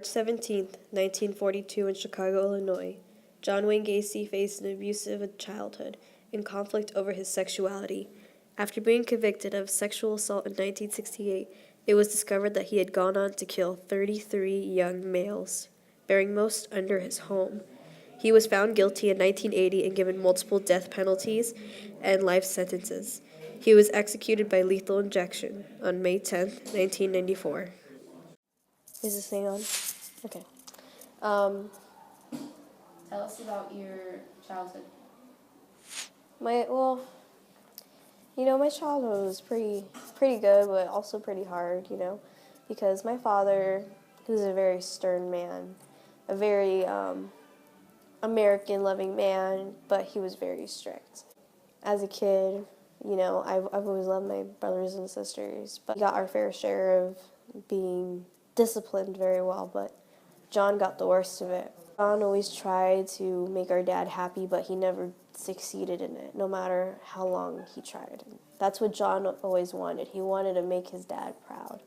17th, 1942 in Chicago, Illinois, John Wayne Gacy faced an abusive childhood and conflict over his sexuality. After being convicted of sexual assault in 1968, it was discovered that he had gone on to kill 33 young males, burying most under his home. He was found guilty in 1980 and given multiple death penalties and life sentences. He was executed by lethal injection on May 10th, 1994. Is this thing on? Okay. Tell us about your childhood. My childhood was pretty good, but also pretty hard, because my father, he was a very stern man, a very American-loving man, but he was very strict. As a kid, I've always loved my brothers and sisters, but we got our fair share of being disciplined very well, but John got the worst of it. John always tried to make our dad happy, but he never succeeded in it, no matter how long he tried. That's what John always wanted. He wanted to make his dad proud.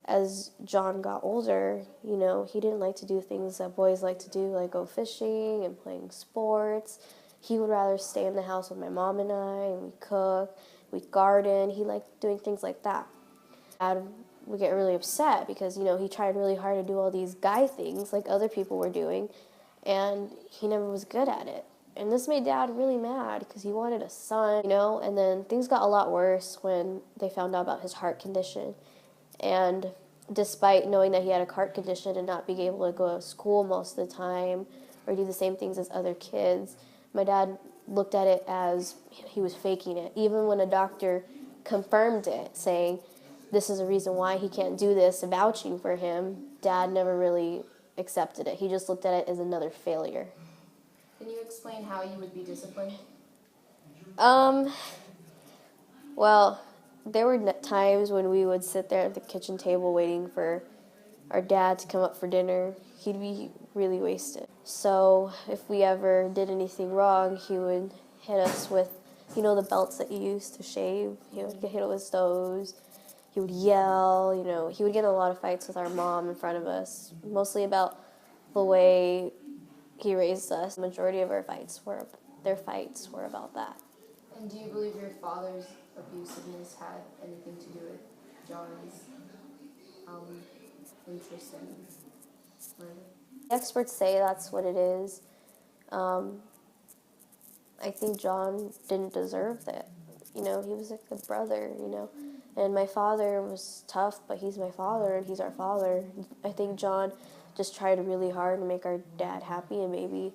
As John got older, he didn't like to do things that boys like to do, like go fishing and playing sports. He would rather stay in the house with my mom and I, and we cook, we garden. He liked doing things like that. Dad would get really upset because, he tried really hard to do all these guy things like other people were doing, and he never was good at it. And this made Dad really mad because he wanted a son, and then things got a lot worse when they found out about his heart condition. And despite knowing that he had a heart condition and not being able to go to school most of the time or do the same things as other kids, my dad looked at it as he was faking it. Even when a doctor confirmed it, saying, this is a reason why he can't do this, vouching for him, Dad never really accepted it. He just looked at it as another failure. Can you explain how you would be disciplined? Well, there were times when we would sit there at the kitchen table waiting for our dad to come up for dinner. He'd be really wasted. So if we ever did anything wrong, he would hit us with, the belts that you use to shave. He would get hit with those. He would yell, he would get in a lot of fights with our mom in front of us, mostly about the way he raised us. The majority of their fights were about that. And do you believe your father's abusiveness had anything to do with John's interest in murder? Experts say that's what it is. I think John didn't deserve that. He was like a brother, And my father was tough, but he's my father, and he's our father. I think John just tried really hard to make our dad happy, and maybe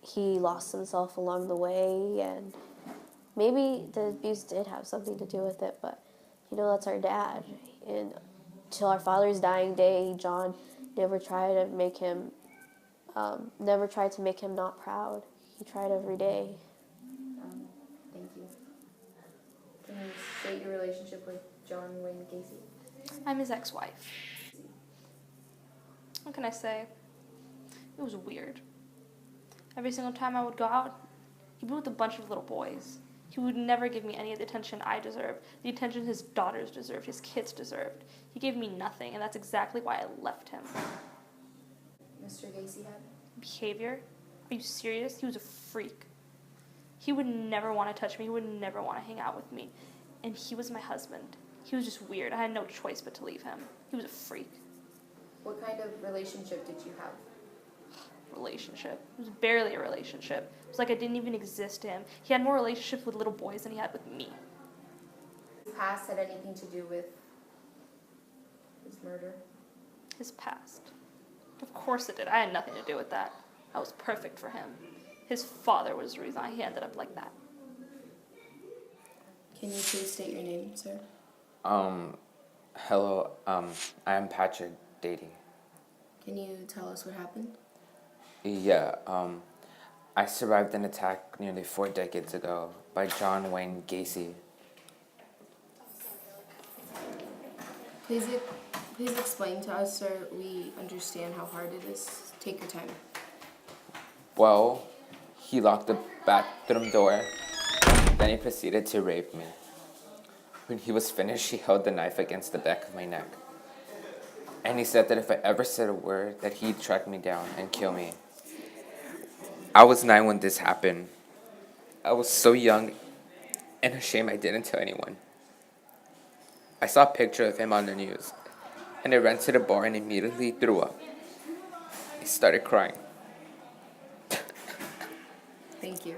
he lost himself along the way, and maybe the abuse did have something to do with it, but, that's our dad. And till our father's dying day, John never tried to make him not proud. He tried every day. Thank you. Can you state your relationship with John Wayne Gacy? I'm his ex-wife. What can I say? It was weird. Every single time I would go out, he'd be with a bunch of little boys. He would never give me any of the attention I deserved, the attention his daughters deserved, his kids deserved. He gave me nothing, and that's exactly why I left him. Mr. Gacy had? Behavior? Are you serious? He was a freak. He would never want to touch me. He would never want to hang out with me. And he was my husband. He was just weird. I had no choice but to leave him. He was a freak. What kind of relationship did you have? Relationship. It was barely a relationship. It was like I didn't even exist to him. He had more relationships with little boys than he had with me. His past had anything to do with his murder? His past. Of course it did. I had nothing to do with that. I was perfect for him. His father was the reason he ended up like that. Can you please state your name, sir? Hello, I am Patrick dating. Can you tell us what happened? Yeah, I survived an attack nearly 4 decades ago by John Wayne Gacy. Please explain to us, sir. We understand how hard it is. Take your time. Well, he locked the bathroom door, then he proceeded to rape me. When he was finished, he held the knife against the back of my neck. And he said that if I ever said a word, that he'd track me down and kill me. I was 9 when this happened. I was so young and ashamed I didn't tell anyone. I saw a picture of him on the news, and I ran to the bar and immediately threw up. I started crying. Thank you.